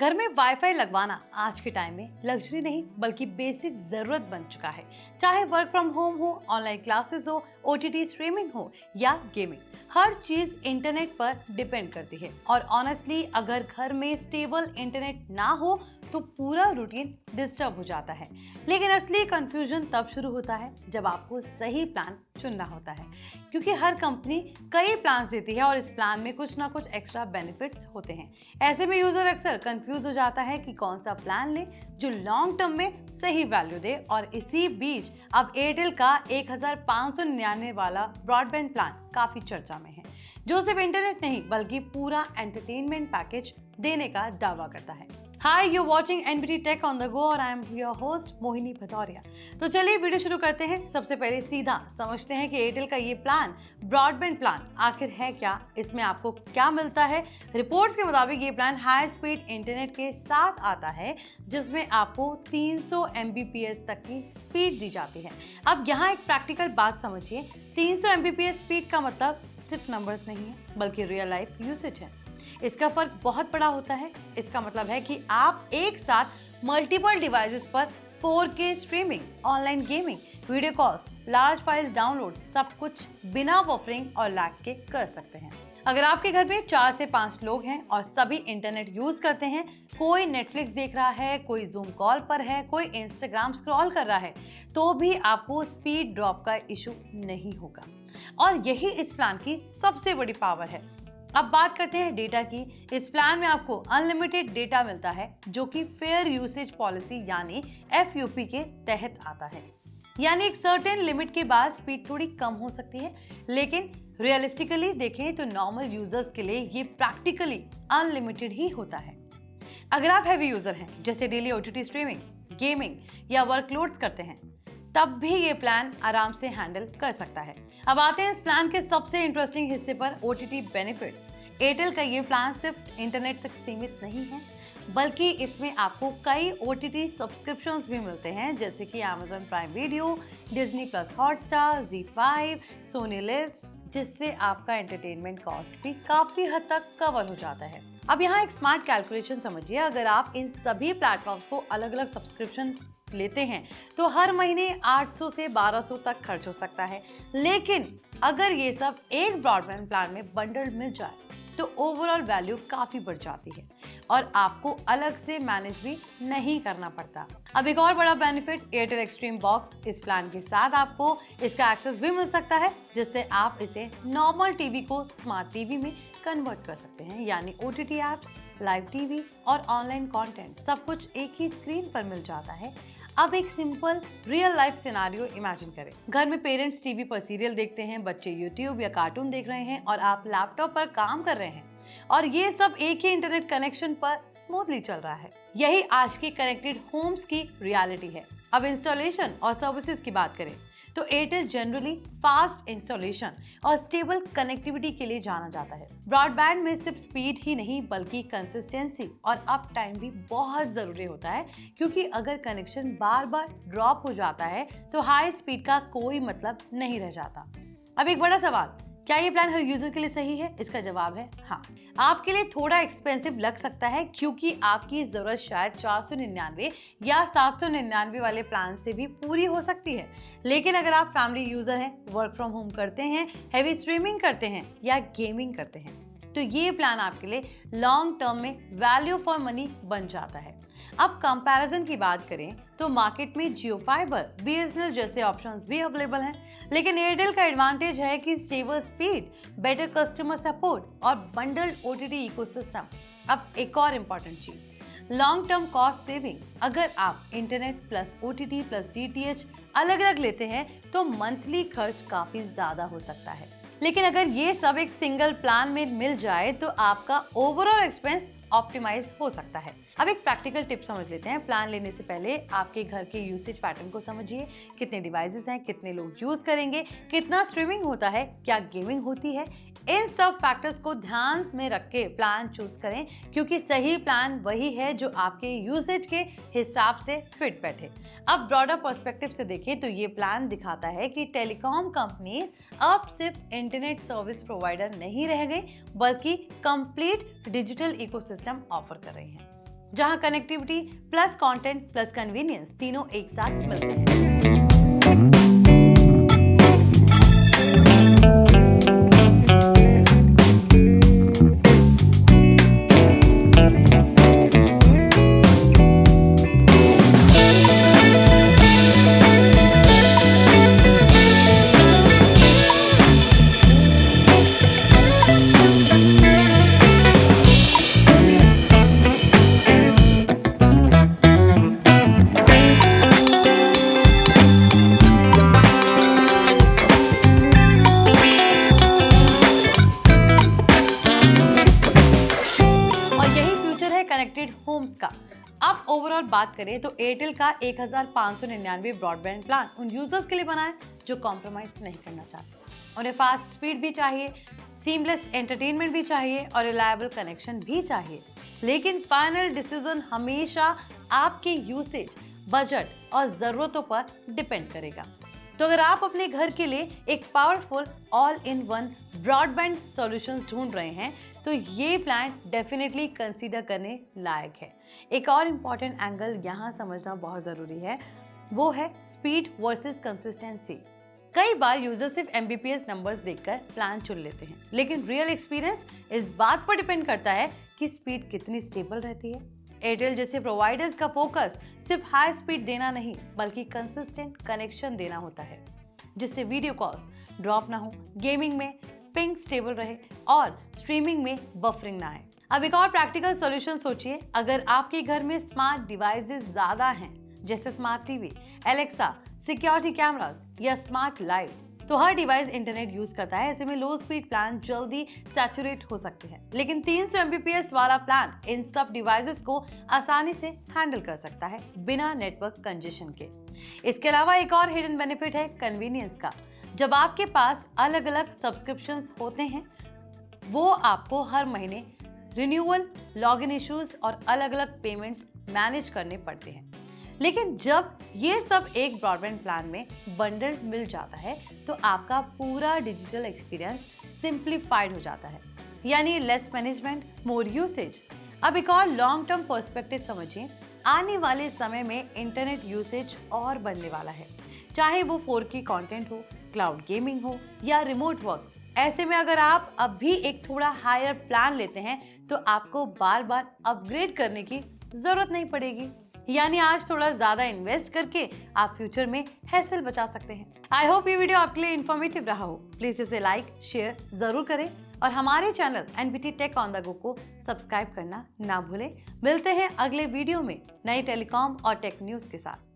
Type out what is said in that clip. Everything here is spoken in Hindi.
घर में वाईफाई लगवाना आज के टाइम में लग्जरी नहीं बल्कि बेसिक जरूरत बन चुका है। चाहे वर्क फ्रॉम होम हो, ऑनलाइन क्लासेस हो, ओटीटी स्ट्रीमिंग हो या गेमिंग, हर चीज इंटरनेट पर डिपेंड करती है। और ऑनेस्टली अगर घर में स्टेबल इंटरनेट ना हो तो पूरा रूटीन डिस्टर्ब हो जाता है। लेकिन असली कंफ्यूजन तब शुरू होता है जब आपको सही प्लान चुनना होता है, क्योंकि हर कंपनी कई प्लान देती है और इस प्लान में कुछ ना कुछ एक्स्ट्रा बेनिफिट्स होते हैं। ऐसे में यूजर अक्सर कंफ्यूज हो जाता है कि कौन सा प्लान ले जो लॉन्ग टर्म में सही वैल्यू दे। और इसी बीच अब एयरटेल का 1599 वाला ब्रॉडबैंड प्लान काफी चर्चा में है, जो सिर्फ इंटरनेट नहीं बल्कि पूरा एंटरटेनमेंट पैकेज देने का दावा करता है। Hi, you watching NBT tech on the go और I am your host Mohini Bhadauria. तो चलिए वीडियो शुरू करते हैं। सबसे पहले सीधा समझते हैं कि एयरटेल का ये प्लान, ब्रॉडबैंड प्लान, आखिर है क्या, इसमें आपको क्या मिलता है। रिपोर्ट्स के मुताबिक ये प्लान हाई स्पीड इंटरनेट के साथ आता है, जिसमें आपको 300 Mbps तक की स्पीड दी जाती है। अब यहाँ एक प्रैक्टिकल बात समझिए, 300 Mbps स्पीड का मतलब सिर्फ नंबर्स नहीं है बल्कि रियल लाइफ यूसेज है। इसका फर्क बहुत बड़ा होता है। इसका मतलब है कि आप एक साथ मल्टीपल डिवाइसेस पर 4K streaming, online gaming, video calls, large files download सब कुछ बिना बफरिंग और लैग के कर सकते हैं। अगर आपके घर में 4 से 5 लोग हैं और सभी इंटरनेट यूज करते हैं, कोई नेटफ्लिक्स देख रहा है, कोई जूम कॉल पर है, कोई इंस्टाग्राम स्क्रॉल कर रहा है, तो भी आपको स्पीड ड्रॉप का इशू नहीं होगा। और यही इस प्लान की सबसे बड़ी पावर है। अब बात करते हैं डेटा की। इस प्लान में आपको अनलिमिटेड डेटा मिलता है, जो कि फेयर यूसेज पॉलिसी यानी FUP के तहत आता है। यानी एक सर्टेन लिमिट के बाद स्पीड थोड़ी कम हो सकती है, लेकिन रियलिस्टिकली देखें तो नॉर्मल यूजर्स के लिए ये प्रैक्टिकली अनलिमिटेड ही होता है। अगर आप हैवी यूजर हैं, जैसे डेली OTT स्ट्रीमिंग, गेमिंग या वर्कलोड्स करते हैं, तब भी ये प्लान आराम से हैंडल कर सकता है। अब आते हैं इस प्लान के सबसे इंटरेस्टिंग हिस्से पर, OTT बेनिफिट्स। एयरटेल का ये प्लान सिर्फ इंटरनेट तक सीमित नहीं है, बल्कि इसमें आपको कई OTT सब्सक्रिप्शंस भी मिलते हैं, जैसे कि Amazon prime video, Disney+ Hotstar, ZEE5, Sony Liv, जिससे आपका एंटरटेनमेंट कॉस्ट भी काफी हद तक कवर हो जाता है। अब यहाँ एक स्मार्ट कैलकुलेशन समझिए। अगर आप इन सभी प्लेटफॉर्म्स को अलग अलग सब्सक्रिप्शन लेते हैं तो हर महीने 800 से 1200 तक खर्च हो सकता है। लेकिन अगर ये सब एक ब्रॉडबैंड प्लान में बंडल्ड मिल जाए तो ओवरऑल वैल्यू काफी बढ़ जाती है और आपको अलग से मैनेज भी नहीं करना पड़ता। अब एक और बड़ा बेनिफिट, एयरटेल एक्सट्रीम बॉक्स। इस प्लान के साथ आपको इसका एक्सेस भी मिल सकता है, जिससे आप इसे नॉर्मल टीवी को स्मार्ट टीवी में कन्वर्ट कर सकते हैं। यानी OTT ऐप्स, लाइव टीवी और ऑनलाइन कंटेंट सब कुछ एक ही स्क्रीन पर मिल जाता है। अब एक simple real life scenario imagine करें। घर में पेरेंट्स टीवी पर सीरियल देखते हैं, बच्चे यूट्यूब या कार्टून देख रहे हैं और आप लैपटॉप पर काम कर रहे हैं, और ये सब एक ही इंटरनेट कनेक्शन पर स्मूथली चल रहा है। यही आज की कनेक्टेड होम्स की रियलिटी है। अब इंस्टॉलेशन और सर्विसेज की बात करें तो एयरटेल जनरली फास्ट इंस्टॉलेशन और स्टेबल कनेक्टिविटी के लिए जाना जाता है। ब्रॉडबैंड में सिर्फ स्पीड ही नहीं बल्कि कंसिस्टेंसी और अप टाइम भी बहुत जरूरी होता है, क्योंकि अगर कनेक्शन बार बार ड्रॉप हो जाता है तो हाई स्पीड का कोई मतलब नहीं रह जाता। अब एक बड़ा सवाल, क्या ये प्लान हर यूजर के लिए सही है? इसका जवाब है हाँ। आपके लिए थोड़ा एक्सपेंसिव लग सकता है, क्योंकि आपकी जरूरत शायद 499 या 799 वाले प्लान से भी पूरी हो सकती है। लेकिन अगर आप फैमिली यूजर हैं, वर्क फ्रॉम होम करते हैं, हैवी स्ट्रीमिंग करते हैं या गेमिंग करते हैं, तो ये प्लान आपके लिए लॉन्ग टर्म में वैल्यू फॉर मनी बन जाता है। अब कंपैरिजन की बात करें तो मार्केट में जियो फाइबर, BSNL जैसे ऑप्शंस भी अवेलेबल हैं, लेकिन एयरटेल का एडवांटेज है कि stable speed, better customer support और बंडल्ड OTT इकोसिस्टम। अब एक और इम्पॉर्टेंट चीज, लॉन्ग टर्म कॉस्ट सेविंग। अगर आप internet plus OTT plus DTH अलग अलग लेते हैं तो मंथली खर्च काफी ज्यादा हो सकता है। लेकिन अगर ये सब एक सिंगल प्लान में मिल जाए तो आपका ओवरऑल एक्सपेंस ऑप्टिमाइज हो सकता है। अब एक प्रैक्टिकल टिप समझ लेते हैं। प्लान लेने से पहले आपके घर के यूसेज पैटर्न को समझिए। कितने डिवाइसेस हैं, कितने लोग यूज करेंगे, कितना स्ट्रीमिंग होता है, क्या गेमिंग होती है, इन सब फैक्टर्स को ध्यान में रख के प्लान चूज करें, क्योंकि सही प्लान वही है जो आपके यूसेज के हिसाब से फिट बैठे। अब ब्रॉडर पर्सपेक्टिव से देखें तो ये प्लान दिखाता है कि टेलीकॉम कंपनीज अब सिर्फ इंटरनेट सर्विस प्रोवाइडर नहीं रह गई, बल्कि कंप्लीट डिजिटल इकोसिस्टम ऑफर कर रही हैं। जहां connectivity plus content plus convenience तीनों एक साथ मिलते हैं। कनेक्टेड होम्स का। अब ओवरऑल बात करें तो एयरटेल का 1599 ब्रॉडबैंड प्लान उन यूजर्स के लिए बना है जो कॉम्प्रोमाइज नहीं करना चाहते। उन्हें फास्ट स्पीड भी चाहिए, सीमलेस एंटरटेनमेंट भी चाहिए और रिलायबल कनेक्शन भी चाहिए। लेकिन फाइनल डिसीजन हमेशा आपके यूसेज, बजट और ज़रूरतों पर डिपेंड करेगा। तो अगर आप अपने घर के लिए एक powerful all in one broadband solutions ढूंढ रहे हैं तो ये प्लान डेफिनेटली कंसीडर करने लायक है। एक और इम्पॉर्टेंट एंगल यहाँ समझना बहुत ज़रूरी है, वो है स्पीड वर्सेस कंसिस्टेंसी। कई बार यूजर सिर्फ MBPS नंबर्स देखकर प्लान चुन लेते हैं, लेकिन रियल एक्सपीरियंस इस बात पर डिपेंड करता है कि स्पीड कितनी स्टेबल रहती है। एयरटेल जैसे प्रोवाइडर्स का फोकस सिर्फ हाई स्पीड देना नहीं बल्कि कंसिस्टेंट कनेक्शन देना होता है, जिससे वीडियो कॉल्स ड्रॉप ना हो, गेमिंग में पिंग स्टेबल रहे और स्ट्रीमिंग में बफरिंग ना आए। अब एक और प्रैक्टिकल सॉल्यूशन सोचिए। अगर आपके घर में स्मार्ट डिवाइसेस ज्यादा हैं, जैसे smart TV, Alexa, security cameras या स्मार्ट लाइट्स, तो हर डिवाइस इंटरनेट यूज करता है। ऐसे में लो स्पीड प्लान जल्दी सैचुरेट हो सकते हैं, लेकिन 300 MBPS वाला प्लान इन सब डिवाइसेस को आसानी से हैंडल कर सकता है बिना नेटवर्क कंजेशन के। इसके अलावा एक और हिडन बेनिफिट है कन्वीनियंस का। जब आपके पास अलग अलग सब्सक्रिप्शंस होते हैं, वो आपको हर महीने रिन्यूअल, लॉगिन इश्यूज और अलग अलग पेमेंट्स मैनेज करने पड़ते हैं। लेकिन जब ये सब एक ब्रॉडबैंड प्लान में बंडल मिल जाता है तो आपका पूरा डिजिटल एक्सपीरियंस सिंप्लीफाइड हो जाता है, यानी लेस मैनेजमेंट, मोर यूसेज। अब एक और लॉन्ग टर्म पर्सपेक्टिव समझिए। आने वाले समय में इंटरनेट यूसेज और बढ़ने वाला है, चाहे वो 4K कंटेंट हो, क्लाउड गेमिंग हो या रिमोट वर्क। ऐसे में अगर आप अब भी एक थोड़ा हायर प्लान लेते हैं तो आपको बार बार अपग्रेड करने की जरूरत नहीं पड़ेगी, यानी आज थोड़ा ज्यादा इन्वेस्ट करके आप फ्यूचर में हैसल बचा सकते हैं। आई होप ये वीडियो आपके लिए इन्फॉर्मेटिव रहा हो। प्लीज इसे लाइक शेयर जरूर करें और हमारे channel NBT tech on the go को सब्सक्राइब करना ना भूलें। मिलते हैं अगले वीडियो में नई टेलीकॉम और टेक न्यूज के साथ।